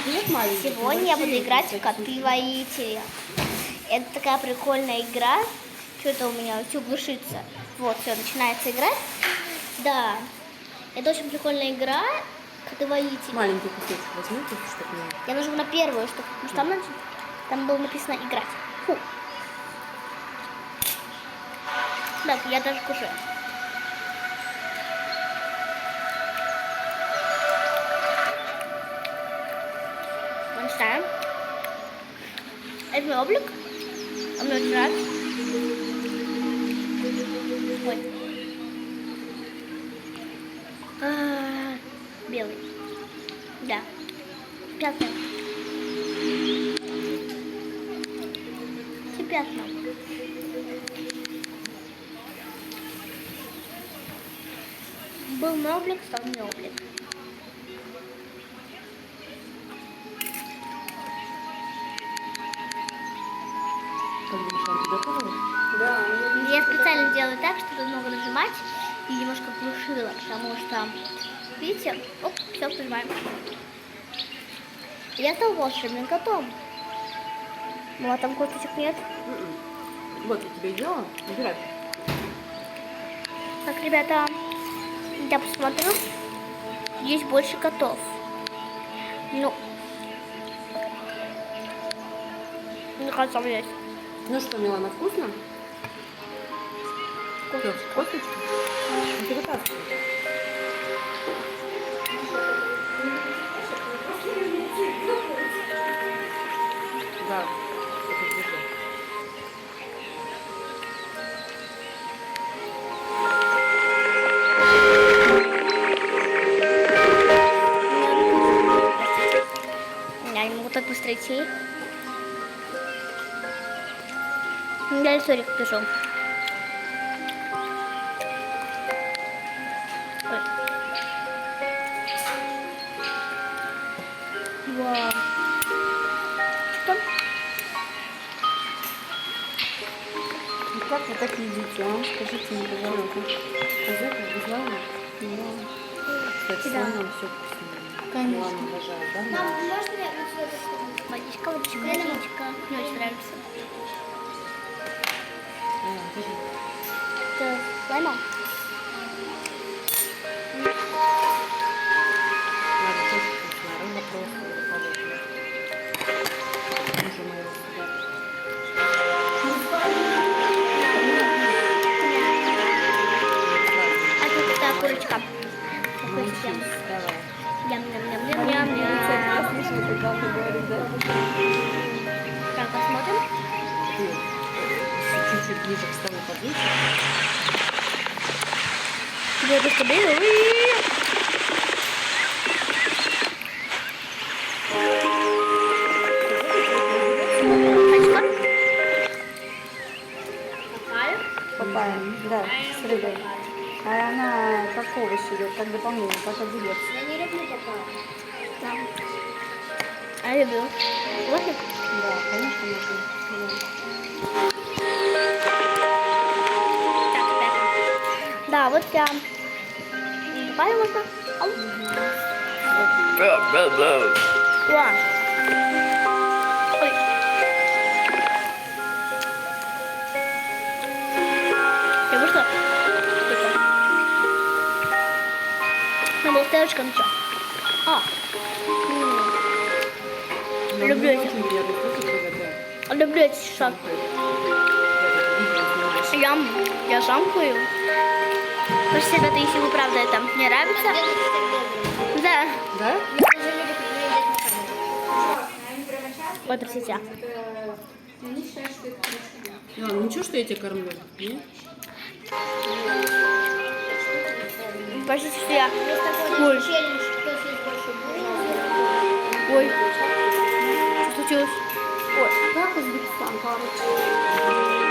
нет маленьких? Сегодня я буду играть в коты-воители. Это такая прикольная игра. Что-то у меня все глушится. Вот, все, начинается игра. Да, это очень прикольная игра. Коты-воители. Маленький кусочек возьмите, чтобы не... Я нажму на первую, чтобы, потому что там было написано играть. Фу. Да, я даже кушаю. Начинаем. Это мой облик. Он мне очень нравится. Ой. Белый. Да. Пятна. Все пятна. Был мой облик, стал мой облик. Да. Я специально делаю так, чтобы много нажимать и немножко глушила, потому что, видите, оп, все, нажимаем. Я стал волшебным котом. Ну, а там косточек нет. Вот, я тебе делала. Убирай. Так, ребята, я посмотрю. Есть больше котов. Ну, мне кажется, у меня есть. Ну что, Милана, вкусно? Что, косточки? Ты вытаскивай. Да. Я не могу так быстро идти. Я историк пишу. Ой. Вау. Что? Ну как вы так едите, а? Скажите мне, пожалуйста. Козырка, без лайма? Кстати, с лаймом все вкусно. Конечно. Милана обожает, да? Мам, можно я водичка, водичка. Мне очень нравится. Это лаймом? Надо тоже вкусно. Рыба просто холодная. Уже моя сюда. А тут такая курочка. Давай. Ям-ям-ям-ям-ям-ям. Слушай, когда ты говоришь, да? Так, посмотрим. Ты чуть-чуть ближе к столу подвинься. Дедушка Билл. Папайя, да, с рыбой. А она как овощ идет, как дополнение, как огурец. Я не люблю папайю. Да. А я люблю. Можно? Да, конечно, можно. Так, так. Да, вот прям. Папайю можно? Ау. Ладно. Ой. Я вышла? Надо было стрелочка, ну что? Люблю эти. Люблю эти шаг. Я жамкаю. Слушайте, ребята, если вы правда это не нравится. Да. Да? Ой, простите. Ничего, что я тебя кормлю? Нет? Простите, что я... Ой. Ой. Что случилось? Ой. Как Узбекистан, короче?